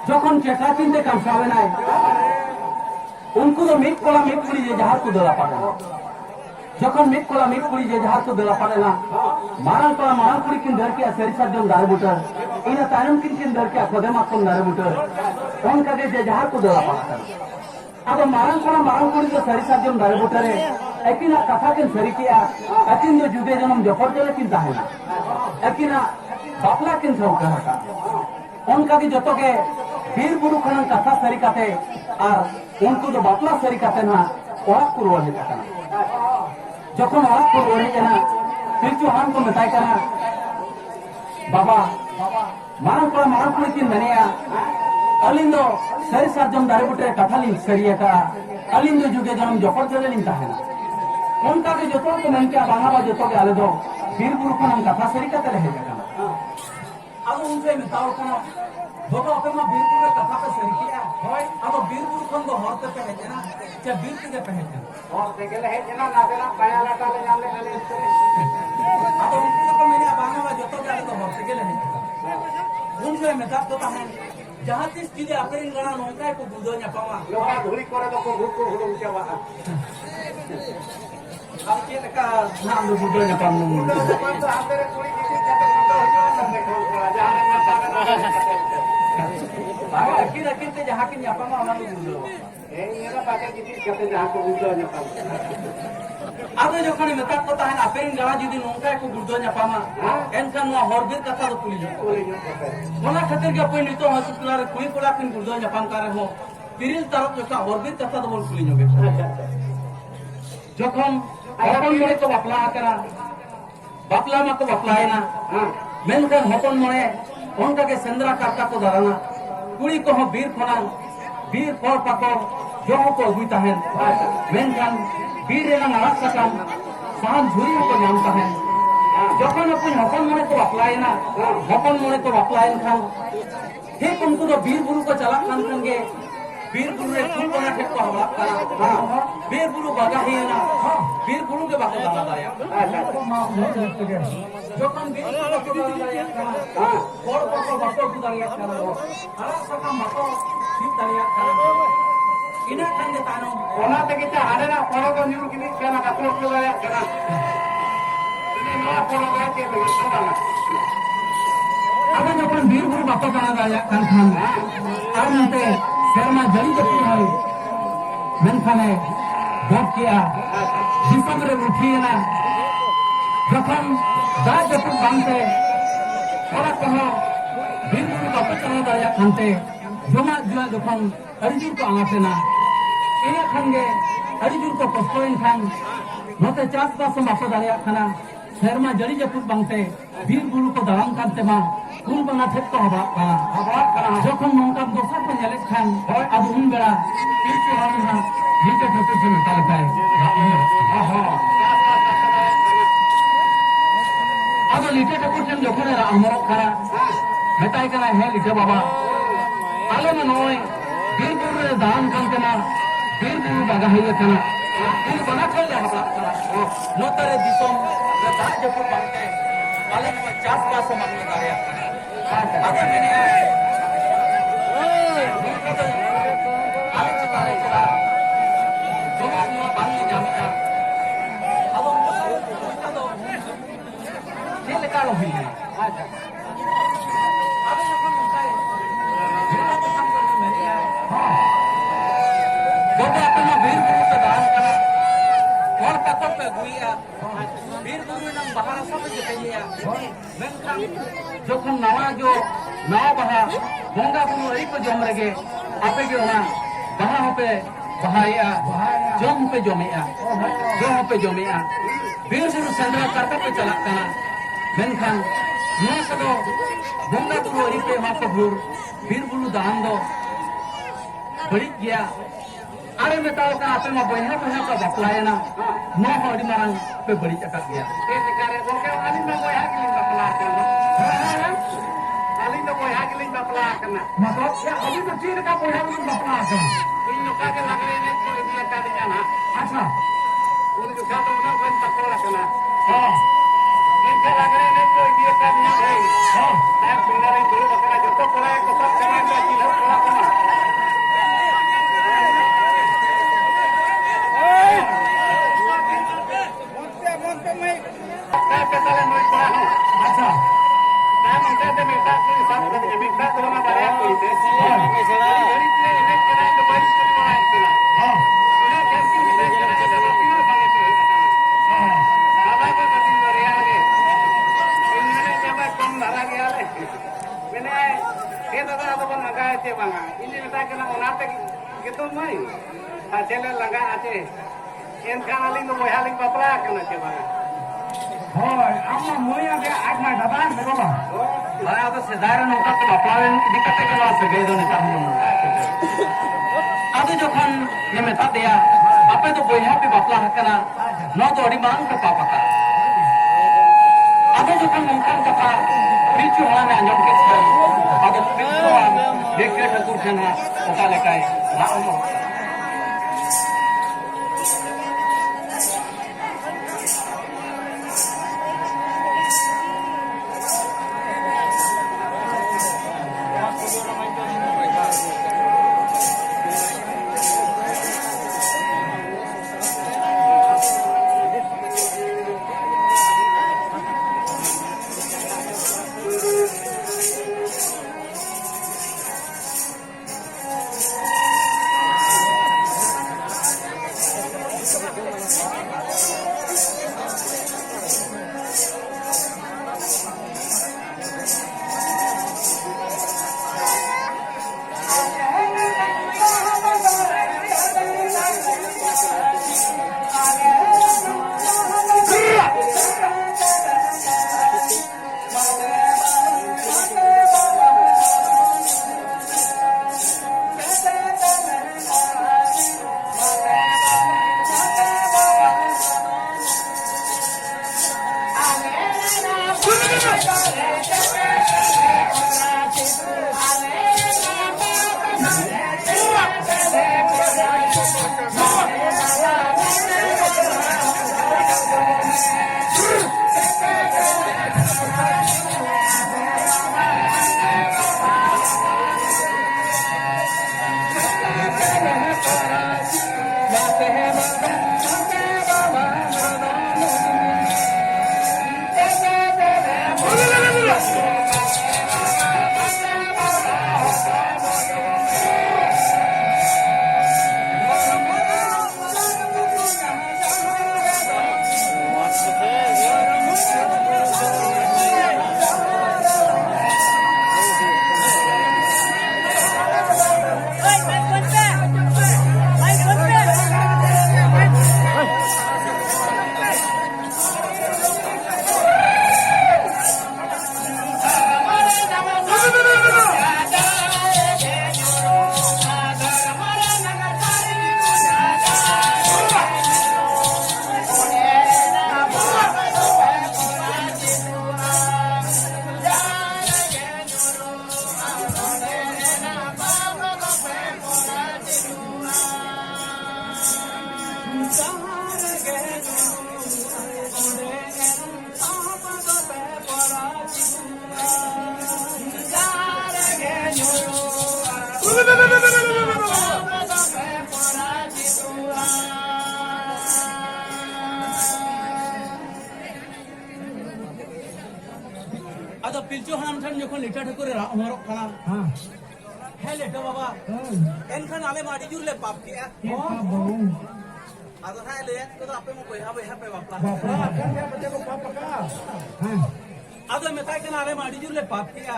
যখন চেষ্টা চিনতে কামসাবে নাই उनको तो मिट कोला मिट पुरी जे जहाज को देला पड़े যখন মিট কোলা মিট পুরি যে जहाज को देला पड़े ना मारन कोला मारन पुरी किन दर के सेरी सजन दारे बुटर इना तायम किन दर के खोदे माकन दारे बुटर उन कगे जे जहाज को देला पड़ा अब मारन कोला मारन पुरी जो सेरी सजन दारे बुटर है एकिना कथा किन सेरी किया अकिन जो जुगे जन्म जफर चले किन ताहेना एकिना बापला किन थौ कहता उन कगे जतो के बीर बुरु खनन कथा सेरी काते আর उनको तो बापला सेरी काते ना ओरा को रोल है काना যখন ওরা को रोल है ना पिलचु हान को बताय काना बाबा मारन को किन मनेया अलिंग दो सेरी साजम दारे बुटे कथालिंग सेरिया का अलिंग दो जुगे जन्म जफर चले लिंग ताहेना उनका के जतो को मन के बांगा बा जतो के आले दो बीर बुरु खनन कथा सेरी काते रहे काना अब उनसे मिताओ को बाबा अपने में बीर बुरु कथा पे सेरी किया होय अब बीर बुरु खन दो हरते पे है ना चे बीर के पे है और से गेले है ना ना देना पाया लाटा ले जाले आले अब उनको को मैंने बांगा बा जतो के आले दो हरते गेले है उनसे मिताओ तो है जहां तीस चीजें अपने गणा नोका को बुदो nya पावा लोहा धुली करे तो को रुक हुलो उचावा अब के का नाम दो बुदो nya पावा तो आतेरे कोई किसी जाते बुदो हो सकते को जहां ना बाबा अकिन ते जहां किन यापा मा हमारे बुदो ए येरा बाके किसी जाते जहां को बुदो nya पावा अब যখন মেতা কথা है আপেন গড়া যদি নৌকা को बुदो nya पामा एनका नो हरबिर कथा तो पुली ओना खातिर के अपन नितो हॉस्पिटल कोई कोला किन बुदो nya पाम करे हो तिरिल तरफ जो हरबिर कथा तो बोल पुली जोगे যখন হপন মনে তো বাপলা করা বাপলা মা তো বাপলায় না মেনখান হপন মনে उनका के सेंद्रा काका को दाराना कुड़ी को हो बीर खनान बीर फल पाको जो को हुईता है मेनखान बीर रे ना सकम साहन झुरी को नामता है যখন अपन हपन मने को बापलाय ना हपन मने को बापलाय खान ठीक उनको तो बीर बुरु को चला खान के बीर बुरु रे खूब बना के को हवा करा बीर बुरु बागा ही ना बीर बुरु के बाको दादा दाया যখন बीर बुरु को दाया हां बड़ बड़ बाको को दाया करा आरा सका माको ठीक दाया करा इना खान तानो ओना ते के हारे ना परो को न्यू किनी केना का को दाया करा इने ना परो का के दाया अगर जब बीर बुरु बाको दादा दाया खान और नते शर्मा जड़ी जब है मेनखाने भोग किया दिसम रे उठी ना যখন दा जब बांधते ओरा कहो बीर बुरु बाको चला दाया खानते जमा जुआ যখন अरिजुर को आते ना इने खानगे अरिजुर को पस्तोइन खान नते चास का सम बाको दाया खाना शर्मा जड़ी जब बांधते बीर बुरु को दाराम करते मा कुल बना थे तो हवा करा যখন नौका दोसर पे जले खान और अब उन बेड़ा पीछे हम ना नीचे ठोके से निकाल पाए आहा अब नीचे ठोके से যখন अमर करा बताई करा है लीटे बाबा आले में नोय बीर बुरु रे दान करते ना बीर बुरु बागा है कना कुल बना थे हवा करा नोतरे दिसम दा जब बांधते आले में 50 का सम अपने दाया अगर मैंने उनका तो आले चला जो मैं बांधने जाता अब उनका तो खेल का लो ही अच्छा अब जब उनका जितना तो काम करने मैंने हां बोलते अपना वीर बुरु का दान करा और पत्थर पे गुइया वीर बुरु ने बाहर सब जतैया मेनखान যখন नवा जो नाव बहा बोंगा बुरु अई को जम रगे आपे के ना बहा पे बहाया जम पे जमेया जो पे जमेया बीर बुरु सेंद्रा करता पे चला कना मेनखान नो सदो बोंगा बुरु अई पे मा को भूर बीर बुरु दान दो बड़ी गया अरे मेताओ का आपे मा बहिना बहिना का बपलाय ना नो हडी मारंग पे बड़ी चका गया ए करे बोके आनी में बहिना के लिए बपला करना तो कोई हाथ लिंग बपला करना मतलब या अभी तो चीज का कोई हाथ लिंग बपला करना इन लोग के लगे ने तो ये कर जाना अच्छा उन जो का तो ना कोई बपला करना हां इनके लगे ने तो ये कर जाना है हां मैं पिंगरे दो बकरा जो तो कोई को सब चला के लगा चे बांगा इन मेटा के ना ओनाते केतो मई आ चले लगा आचे एनखान आलिंग दो बहालिंग बापला के चे बांगा होय आमा मोया के आज मा दादा ने बाबा अरे अब सेदार नौका के बापला इदी कते के वास गए दो नेता हम आदो जोखन ने मेता दिया आपे तो बोया पे बापला हकना न तो अड़ी मांग के पापा का आदो जोखन नौकन कथा पिचु हला में अंजम के आदो पिचु देख के ठाकुर छना ओका लेकाय राम आदो पिलचो हाम ठन जखन लेटा ठकुरे हमरो खाना हां है लेटा बाबा एनखान आले माडी जुरले पाप किया आदो है ले तो आपे मो कोई हाबे हाबे बापला बापला अखन के बच्चे को पाप का हां आदो मेता के नाले माडी जुरले पाप किया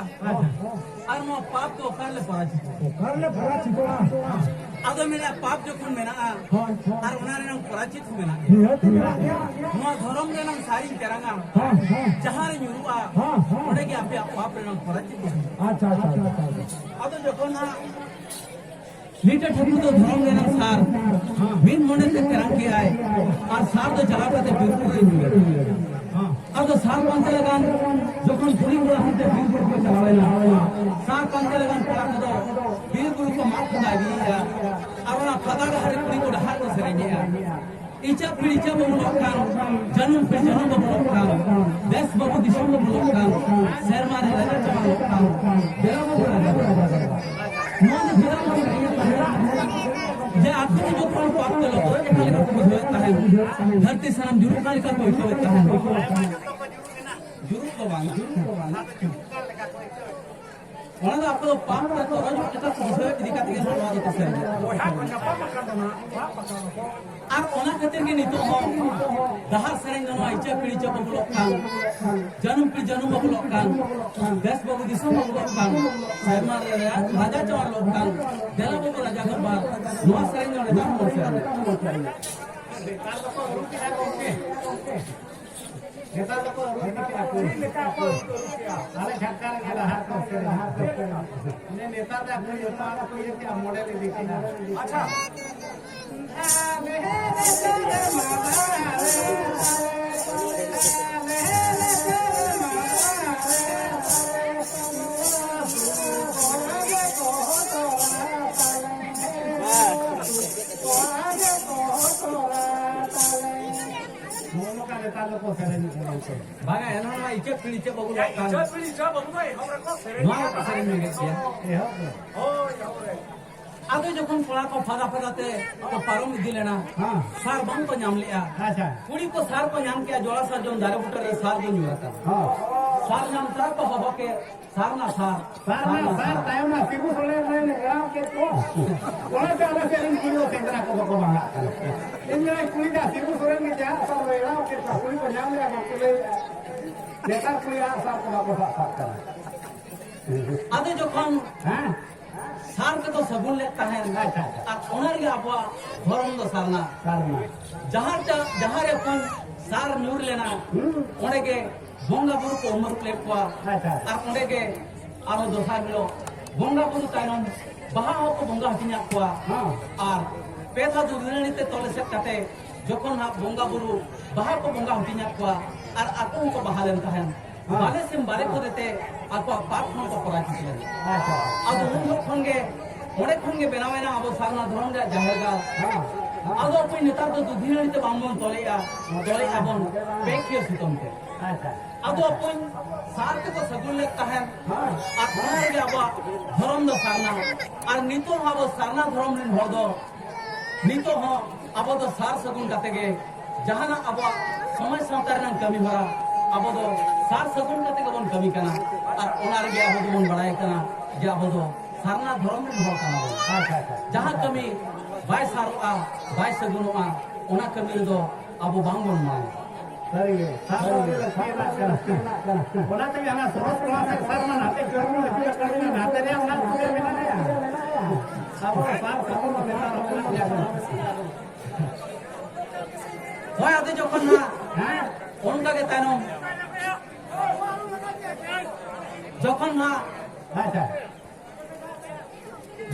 और मो पाप तो कर ले पाज कर ले भरा चिकोना आदो मेरा पाप जखन मेना और उनारे नंग पराचित मेना नियति मेरा मो धर्म रे नंग सारी तेरंगा हां जहां रे युवा ओडे के आपे पाप रे नंग पराचित अच्छा आदो जखन लीटर ठकुर तो धर्म रे नंग सार बिन मोने से तेरंग के आए और सार तो चला पाते बिल्कुल नहीं अब तो सार पंचे लगान जखन पुरी को हमते बीरपुर को चलावेला सार पंचे लगान पड़ा तो बीरपुर को माफ खुदा दिया और ना पता हर पुरी को ढाल को सरेंगे इचा पीड़िचा बबु लोकान जन्म पे जन्म बबु लोकान देश बबु दिशा बबु लोकान शहर मारे राजा चबा लोकान बेरा बबु राजा मन बेरा बबु जे आखिरी जो कोन पाप के लोग के खाली को होता है धरती सनम जुरू काल का कोई होता है जुरू को बांगा ᱚᱱᱟ ᱫᱚ ᱟᱯᱮ ᱫᱚ ᱯᱟᱯ ᱨᱮ ᱛᱚ ᱨᱚᱡ ᱮᱴᱟ ᱵᱩᱡᱷᱟᱹᱣ ᱤᱫᱤ ᱠᱟᱛᱮ ᱜᱮ ᱱᱚᱣᱟ ᱫᱚ ᱥᱮᱨᱮᱧ ᱵᱚᱭᱦᱟ ᱠᱚ ᱧᱟᱯᱟᱢ ᱟᱠᱟᱱ ᱫᱚ ᱱᱟᱦᱟᱜ ᱟᱨ ᱚᱱᱟ ᱠᱷᱟᱹᱛᱤᱨ ᱜᱮ ᱱᱤᱛᱚᱜ ᱦᱚᱸ ᱰᱟᱦᱟᱨ ᱥᱮᱨᱮᱧ ᱫᱚ ᱱᱚᱣᱟ ᱤᱪᱟᱹ ᱯᱤᱲ ᱤᱪᱟᱹ ᱵᱟᱵᱩᱞᱚᱜ ᱠᱟᱱ ᱡᱟᱹᱱᱩᱢ ᱯᱤᱲ ᱡᱟᱹᱱᱩᱢ ᱵᱟᱵᱩᱞᱚᱜ ᱠᱟᱱ ᱫᱮᱥ ᱵᱟᱵᱩ ᱫᱤᱥᱚᱢ ᱵᱟᱵᱩᱞᱚᱜ ᱠᱟᱱ ᱥᱮᱨᱢᱟ ᱨᱮᱭᱟᱜ ᱨᱟᱡᱟ ᱪᱟᱣᱟᱨᱚᱜ ᱠᱟᱱ ᱫᱮᱞᱟ ᱵᱟᱵᱩ ᱨᱟᱡᱟ ᱜᱚᱵᱟᱨ ᱱᱚᱣᱟ ᱥᱮᱨᱮᱧ ᱫᱚ ᱱᱮᱛᱟᱨ ᱦᱚᱸ ᱥᱮᱨᱮᱧ ᱱᱮᱛᱟᱨ ᱫᱚᱠᱚ ᱟᱹᱨᱩ ᱠᱮᱫᱟ ᱜᱚᱢᱠᱮ ᱱᱮᱛᱟर ᱫᱚᱠᱚ ᱟᱹᱨᱩ ᱠᱮᱫᱟ ᱪᱮᱫ ᱞᱮᱠᱟ ᱠᱚ ᱨᱩᱠᱷᱤᱭᱟ ᱟᱞᱮ ᱡᱷᱟᱴᱠᱟ ᱨᱮᱜᱮ ᱞᱟᱦᱟ ᱠᱚ ᱥᱮᱨᱮᱧ ᱱᱮᱛᱟर ᱫᱚ ᱟᱠᱚ ᱡᱚᱛᱚ ᱠᱚ ᱤᱭᱟᱹ ᱠᱮᱜᱼᱟ ᱢᱚᱰᱮᱞ ᱤᱫᱤ ᱠᱮᱫᱟ ᱟᱪᱪᱷᱟ ᱱᱚᱜᱼᱚ ᱱᱮᱛᱟर ᱫᱚᱠᱚ ᱥᱮᱨᱮᱧ ᱜᱚᱢᱠᱮ ᱵᱟᱝᱟ ᱮᱱᱦᱚᱸ ᱱᱚᱣᱟ ᱤᱪᱟᱹ ᱯᱤᱲ ᱤᱪᱟᱹ ᱵᱟᱵᱩᱞᱚᱜ ᱠᱟᱱ ᱪᱟᱹᱛ ᱯᱤᱲᱤ ᱪᱟ ᱵᱟᱵᱩ ᱫᱚ ᱮᱦᱚᱵ ᱨᱮᱠᱚ ᱥᱮᱨᱮᱧ ᱱᱚᱣᱟ ᱠᱚ ᱥᱮᱨᱮᱧ ᱢᱮᱜᱮᱫ ᱜᱮᱭᱟ ᱮᱦᱚᱵ ᱫᱚ ᱦᱳᱭ ᱮᱦᱚᱵ ᱨᱮ ᱟᱫᱚ ᱡᱚᱠᱷᱚᱱ ᱠᱚᱲᱟ ᱠᱚ ᱯᱷᱟᱫᱟ ᱯᱷᱟᱫᱟ ᱛᱮ ᱠᱚ ᱯᱟᱨᱚᱢ ᱤᱫᱤ ᱞᱮᱱᱟ ᱥᱟᱨ ᱵᱟᱝ ᱠᱚ ᱧᱟᱢ ᱞᱮᱜᱼᱟ ᱟᱪᱪᱷᱟ ᱠᱩᱲᱤ ᱠᱚ ᱥᱟᱨ ᱠᱚ ᱧᱟᱢ ᱠᱮᱜᱼᱟ ᱡᱚᱲᱟ ᱥᱟᱨᱡᱚᱢ ᱫᱟᱨᱮ ᱵᱩᱴᱟᱹ ᱨᱮ ᱥᱟᱨ ᱠᱚ ᱧᱩᱨ ᱟᱠᱟᱱᱟ ᱥᱟᱨ ᱧᱟᱢ ᱥᱟᱨ ᱠᱚ ᱦᱚᱦᱚ ᱠᱮ ᱥᱟᱨ ᱱᱟ ᱥᱟᱨ ᱥᱟᱨ ᱛᱟᱭᱚᱢ ᱱᱟ ᱥᱤᱵᱩ ᱥᱚᱨᱮᱱ ᱨᱮᱱ ᱮᱲᱟᱣ ᱠᱮᱫ ᱠᱚ ᱚᱱᱟᱛᱮ ᱟᱞᱮ ᱥᱮᱫ ᱨᱮᱱ ᱠᱩᱲᱤ ᱫᱚ ᱥᱮᱸᱫᱽᱨᱟ ᱠᱚ ᱵᱟᱠᱚ ᱵᱟᱝᱟᱜ ᱠᱟᱱᱟ ᱤᱧ ᱡᱟᱦᱟᱸᱭ ᱠᱩᱲᱤ ᱫᱟ ᱥᱤᱵᱩ ᱥᱚᱨᱮᱱ ᱜᱮ ᱡᱟᱦᱟᱸ ᱥᱟᱨ ᱮᱲᱟᱣ ᱠᱮᱫ ᱠᱚᱣᱟ ᱠᱩᱲᱤ ᱠᱚ ᱧᱟᱢ ᱞᱮᱜᱼᱟ ᱵᱟᱠᱚ ᱞᱟᱹᱭᱮᱜᱼᱟ ᱱᱮᱛᱟᱨ ᱠᱩᱲᱤᱭᱟᱜ ᱥᱟᱨ ᱠᱚ ᱵᱟᱠᱚ ᱥᱟᱵ ᱠᱟᱱᱟ ᱟᱫᱚ ᱡᱚᱠᱷᱚᱱ ᱦᱮᱸ ᱥᱟᱨ ᱠᱚᱫᱚ ᱥᱟᱹᱜᱩᱱ ᱞᱮᱫ ᱛᱟᱦᱮᱱ ᱟᱪᱪᱷᱟ ᱟᱨ ᱚᱱᱟ ᱨᱮᱜᱮ ᱟᱵᱚᱣᱟᱜ ᱫᱷᱚᱨᱚᱢ ᱫᱚ ᱥᱟᱨᱱᱟ ᱥᱟᱨᱢᱟ ᱡᱟᱦᱟᱸ ᱨᱮ ᱠᱷᱚᱱ ᱥᱟᱨ ᱧᱩᱨ ᱞᱮᱱᱟ ᱚᱸᱰᱮ ᱜᱮ ᱵᱚᱸᱜᱟ ᱵᱩᱨᱩ ᱠᱚ ᱩᱢᱟᱹᱨ ᱞᱮᱫ ᱠᱚᱣᱟ ᱟᱪᱪᱷᱟ ᱟᱨ ᱚᱸᱰᱮ ᱜᱮ ᱟᱨᱚ ᱫᱚᱥᱟᱨ ᱦᱤᱞᱳᱜ ᱵᱚᱸᱜᱟ ᱵᱩᱨᱩ ᱛᱟᱭᱱᱚᱢ ᱵᱟᱦᱟ ᱦᱚᱸᱠᱚ ᱵᱚᱸᱜᱟ ᱦᱟᱹᱴᱤᱧᱟᱫ ᱠᱚᱣᱟ ᱟᱨ ᱯᱮ ᱫᱷᱟᱣ ᱫᱩᱞᱟᱹᱲᱤ ᱛᱮ ᱛᱚᱞ ᱮᱥᱮᱫ ᱠᱟᱛᱮ ᱡᱚᱠᱷᱚᱱ ᱦᱟᱸᱜ ᱵᱚᱸᱜᱟ ᱵᱩᱨᱩ ᱵᱟᱦᱟ ᱠᱚ ᱵᱚᱸᱜᱟ ᱦᱟᱹᱴᱤᱧᱟᱫ ᱠᱚᱣᱟ ᱟᱨ ᱟᱠᱚ ᱦᱚᱸᱠᱚ ᱵᱟᱦᱟ ᱞᱮᱱ ᱛᱟᱦᱮᱱ ᱵᱟᱞᱮ ᱥᱤᱢ ᱵᱟᱞᱮ ᱠᱚᱨᱮᱛᱮ ᱟᱠᱚᱣᱟᱜ ᱯᱟᱯ ᱠᱷᱚᱱ ᱠᱚ ᱯᱚᱨᱟᱡᱤᱛ ᱞᱮᱱᱟ ᱟᱪᱪᱷᱟ ᱟᱫᱚ ᱩᱱ ᱡᱚᱠᱷᱚᱱ ᱜᱮ ᱚᱸᱰᱮ ᱠᱷᱚᱱ ᱜᱮ ᱵᱮᱱᱟᱣᱮᱱᱟ ᱟᱵᱚ ᱥᱟᱨᱱᱟ ᱫᱷᱚᱨᱚᱢ ᱨᱮᱭᱟᱜ ᱡᱟᱦᱮᱨ ᱜᱟᱲ ᱟᱫᱚ ᱚᱠᱚᱭ ᱱᱮᱛᱟর ᱫᱚ ᱫᱩᱫᱷᱤᱱᱟᱹᱲᱤ ᱛᱮ ᱵᱟᱝᱵᱚᱱ ᱛᱚᱞᱮᱜᱼᱟ ᱵᱚᱱ ᱯᱮᱠᱷᱤᱭᱟᱹ ᱥᱩᱛᱟᱹᱢ ᱛᱮ ᱟᱪᱪᱷᱟ ᱟᱫᱚ ᱚᱠᱚᱭ ᱥᱟᱨ ᱛᱮᱠᱚ ᱥᱟᱹᱜᱩᱱ ᱞᱮᱫ ᱛᱟᱦᱮᱱ ᱟᱨ ᱚᱱᱟ ᱨᱮᱜᱮ ᱟᱵᱚᱣᱟᱜ ᱫᱷᱚᱨᱚᱢ ᱫᱚ ᱥᱟᱨᱱᱟ ᱟᱨ ᱱᱤᱛᱚᱜ ᱦᱚᱸ ᱟᱵᱚ ᱥᱟᱨᱱᱟ ᱫᱷᱚᱨᱚᱢ ᱨᱮᱱ ᱦᱚᱲ ᱫᱚ ᱱᱤᱛᱚᱜ ᱦᱚᱸ ᱟᱵᱚ ᱫᱚ ᱥᱟᱨ ᱥᱟᱹᱜᱩᱱ ᱠᱟᱛᱮ ᱜᱮ ᱡᱟᱦᱟᱱᱟᱜ ᱟᱵᱚᱣᱟᱜ ᱥᱚᱢᱟᱡᱽ ᱥᱟᱶᱛᱟ ᱨᱮᱱᱟᱜ ᱠᱟᱹᱢᱤ ᱦᱚᱨᱟ ᱟᱵᱚ ᱫᱚ ᱥᱟᱨ ᱥᱟᱹᱜᱩᱱ ᱠᱟᱛᱮ ᱜᱮᱵᱚᱱ ᱠᱟᱹᱢᱤ ᱠᱟᱱᱟ ᱟᱨ ᱚᱱᱟ ᱨᱮᱜᱮ ᱟᱵᱚ ᱫᱚᱵᱚन ᱵᱟᱲᱟᱭ ᱠᱟᱱᱟ ᱡᱮ ᱟᱵᱚ ᱫᱚ ᱥᱟᱨᱱᱟ ᱫᱷᱚᱨᱚᱢ ᱨᱮᱱ ᱦᱚᱲ ᱠᱟᱱᱟ ᱵᱚᱱ ᱟᱪᱪᱷᱟ ᱟᱪᱪᱷᱟ ᱡᱟᱦᱟᱸ ᱠᱟᱹᱢᱤ ᱵᱟᱭ ᱥᱟᱨᱚᱜᱼᱟ ᱵᱟᱭ ᱥᱟᱹᱜᱩᱱᱚᱜᱼᱟ ᱚᱱᱟ ᱠᱟᱹᱢᱤ ᱨᱮᱫᱚ ᱟᱵᱚ ᱵᱟᱝᱵᱚᱱ ᱢᱟᱱᱟ ᱥᱟᱹᱨᱤᱜᱮ ᱥᱟᱨ ᱚᱱᱟ ᱛᱮᱜᱮ ᱦᱟᱱᱟ ᱥᱚᱨᱚᱥ ᱠᱚᱲᱟ ᱥᱮ ᱥᱟᱨ ᱢᱟ ᱱᱟᱛᱮ ᱠᱟᱹᱢᱤ ᱦᱟᱹᱴᱤᱧ ᱠᱟᱹᱢᱤ ᱱᱟᱛᱮ ᱨᱮᱭᱟᱜ ᱚᱱᱟ ᱠᱚᱜᱮ ᱢᱮᱱᱟᱜᱼᱟ ᱟᱵᱚ ᱥᱟᱨ ᱥᱟᱵᱚᱱ ᱱᱮᱛᱟᱨ ᱦᱳᱭ ᱟᱫᱚ ᱡᱚᱠᱷᱚᱱ ᱦᱟᱸᱜ ᱦᱮᱸ ᱚᱱᱠᱟ ᱜᱮ ᱛᱟᱭᱱᱚᱢ যখন না আচ্ছা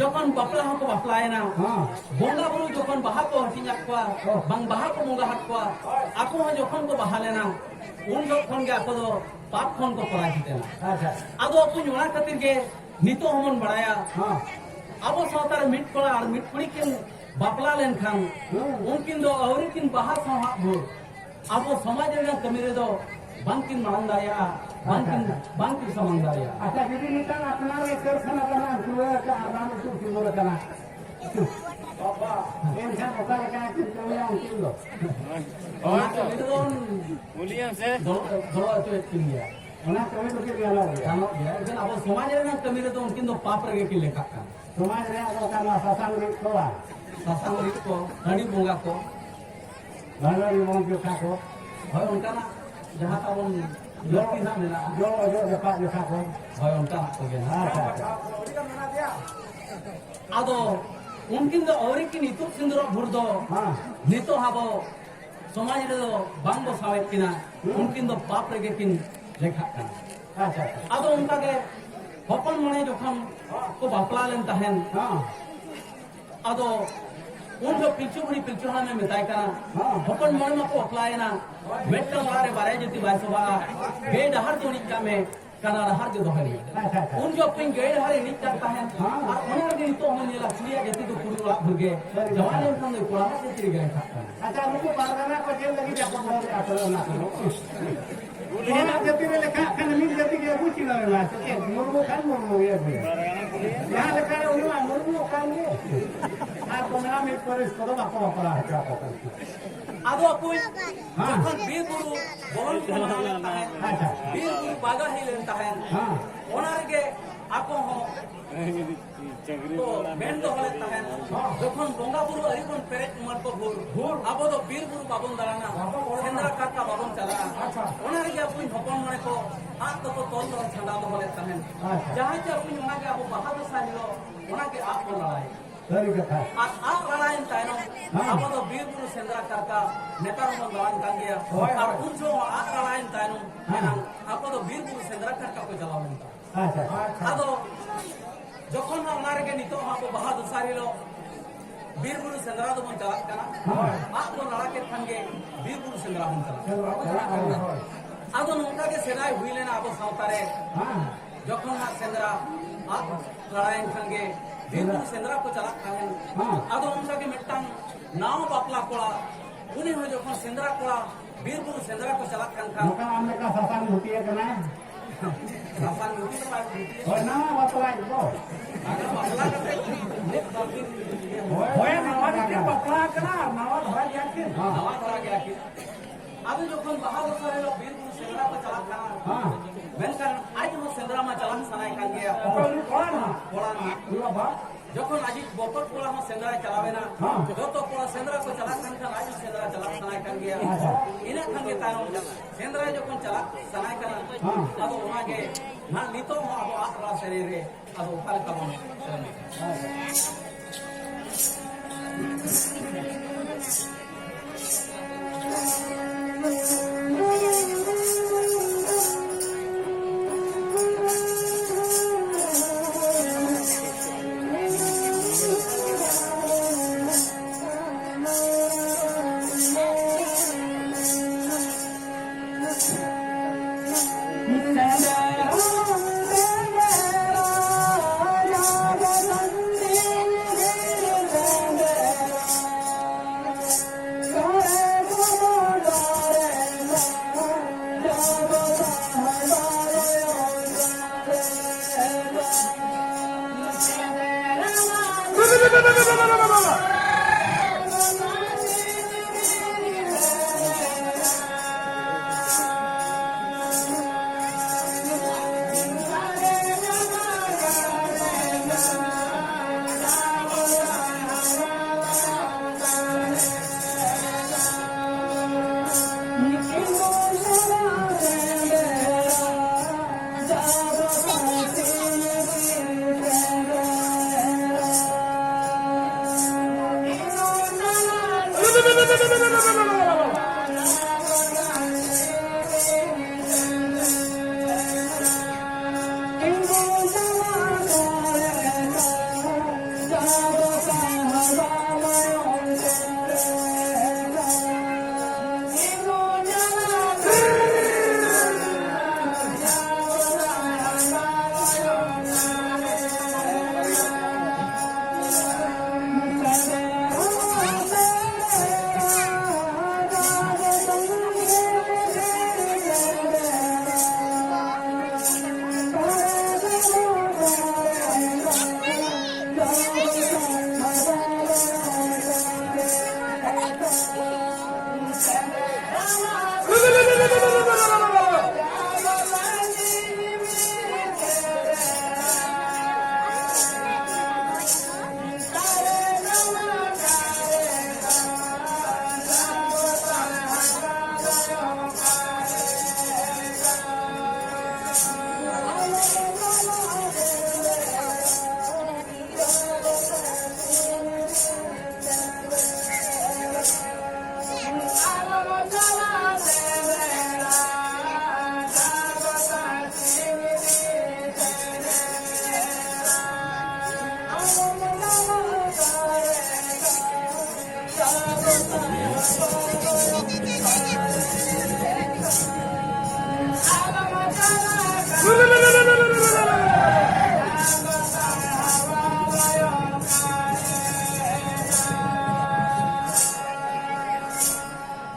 যখন বাপলা হকো বাপলায়না বঙ্গা বুরু যখন বাহা কো হাটিᱧাক কোয়া বাং বাহা কো বঙ্গা হাট কোয়া আকো হᱚᱸ যখন কো বাহালেনা উন যখন গে আকো ᱫᱚ পাপ ᱠᱷᱚᱱ ᱠᱚ ᱯᱚᱨᱟᱭ ᱡᱤᱛᱮᱱᱟ আচ্ছা ᱟᱫᱚ ᱟᱯᱩ ᱚᱱᱟ ᱠᱷᱟᱹᱛᱤᱨ ᱜᱮ ᱱᱤᱛᱚᱜ ᱦᱚᱸᱵᱚᱱ ᱵᱟᱲᱟᱭᱟ ᱟᱵᱚ ᱥᱟᱶᱛᱟ ᱨᱮ ᱢᱤᱫ ᱠᱚᱲᱟ ᱟᱨ ᱢᱤᱫ ᱠᱩᱲᱤ ᱠᱤᱱ ᱵᱟᱯᱞᱟ ᱞᱮᱱᱠᱷᱟᱱ उनकिन दो अवरी किन बाहा सहा भोर आबो समाज ᱨᱮᱱᱟᱜ ᱠᱟᱹᱢᱤ ᱨᱮᱫᱚ बांकिन मारन दारिया बांकिन समान दारिया अच्छा दीदी नितान अपना रे कर खाना बना कुआ का आराम से किलो रखना बाबा इन खान ओका का kilo kilo ona kami don Mulian se do to ekliya ona kami तो के वाला हो kano ya kan abo समाज रेनाग kami redo unkin do पाप rege ki lekha kan समाज रे अगर का ससंग रे कोआ sasang rit ko hadi bunga ko भालो रे मोन के का को hoy unka na jahat abon laki na mena जो जो का को hoy unka na ko gen अच्छा ado unkin do auri kin ituk sindro burdo हां nito habo समाज redo bang bo sawet kina unkin do पाप rege kin lekha kan अच्छा ado unka ge hopon mone jokhon ko bapla len tahen हां ado उन जो पिलचू बुरी पिलचू में मिताई कना हपन मन में को अप्लाई ना मेट्टा मारे बारे जति बाई सभा गे डहर तो निका में कना डहर जो दोहरी अच्छा उन जो अपन गे डहर नि करता है और उन के तो हम नीला चिड़िया जति तो पुरुला भुगे जवान लोग संग कोड़ा से चिड़ी गए खाता अच्छा मुझे पारगाना को जेल लगी जाको बोल आतो ना Bulian jati re lekha kan min jati ke abu chila la ke murmu kan murmu ye be ya lekha unu murmu kan ye ar komna me paris kodo bako para ha ka आदो अपुई जखन बीर गुरु बोल को लेता है अच्छा बीर गुरु बागा ही लेता है हां ओना रे ako ho to bend do hole tahen jokhon bonga buru ari kon peret umar ko bhur abo do bir buru babon dalana sendra karka babon chala ona re apun hopon mane ko at to tol tol chanda do hole tahen jahan che apun ona ke abo bahadur sanilo ona ke aap ko lalai Dari kata. aap lalain taino abo do bir buru sendra karka netar mon dalan kan gaya ar unjo aap lalain taino enang abo do bir buru sendra karka ko jalawen ta Acha. ado যখন আমার কে নিত আমাকে বাহাদুর সারিলো বীরগুরু সেন্দ্রা তো বন চালাত কানা আপন লড়াকে সঙ্গে বীরগুরু সেন্দ্রা বন চালাত আদো নৌকাকে সেদাই হইলে না আবো সাঁওতারে যখন না সেন্দ্রা আপ লড়াইন সঙ্গে বীরগুরু সেন্দ্রা কো চালাত কানেন আদো নৌকাকে মিট্টাং নাও বাপলা কোড়া উনি হয়ে যখন সেন্দ্রা কোড়া বীরগুরু সেন্দ্রা কো চালাত কান কান Bukan mereka sasaran bukti ya kena. Safan নুতি তো পাই Oh, nama waktu lain bro. আগা বাপলা কাতে নেক বাপি Hoy nawa di bakla kenar, nawa dhara yakin. नवा धरा गया कि अब যখন বাহাদুর সাহেব বীরগুরু সেন্দ্রা को चला खाना মেনকান আজ মো সেন্দ্রা মা চালান সানাই কান গিয়া Apa ni koran ha? পড়া না Dua ba. যখন আজি বপট পোলা মো সেন্দ্রা চালাবে না যত পোলা সেন্দ্রা को चला খান খান আজ সেন্দ্রা চালা সানাই কান গিয়া ইনা খান গে তানো সেন্দ্রা যখন চালা সানাই কান আদো ওনাগে না নিতো মো আবো আপরা শরীরে আদো উপাল Cubbon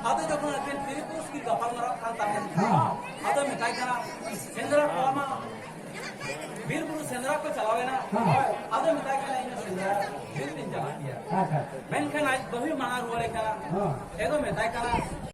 Ada jokon akin Tiripus ki gapal marak kanta hen. Ada mitai kana Sendra kolama Birburu Sendra ko chalawe na. Ada mitai kana ina Sendra Birbin jala diya. Men kana bahi mana ruale kana. Edo mitai kana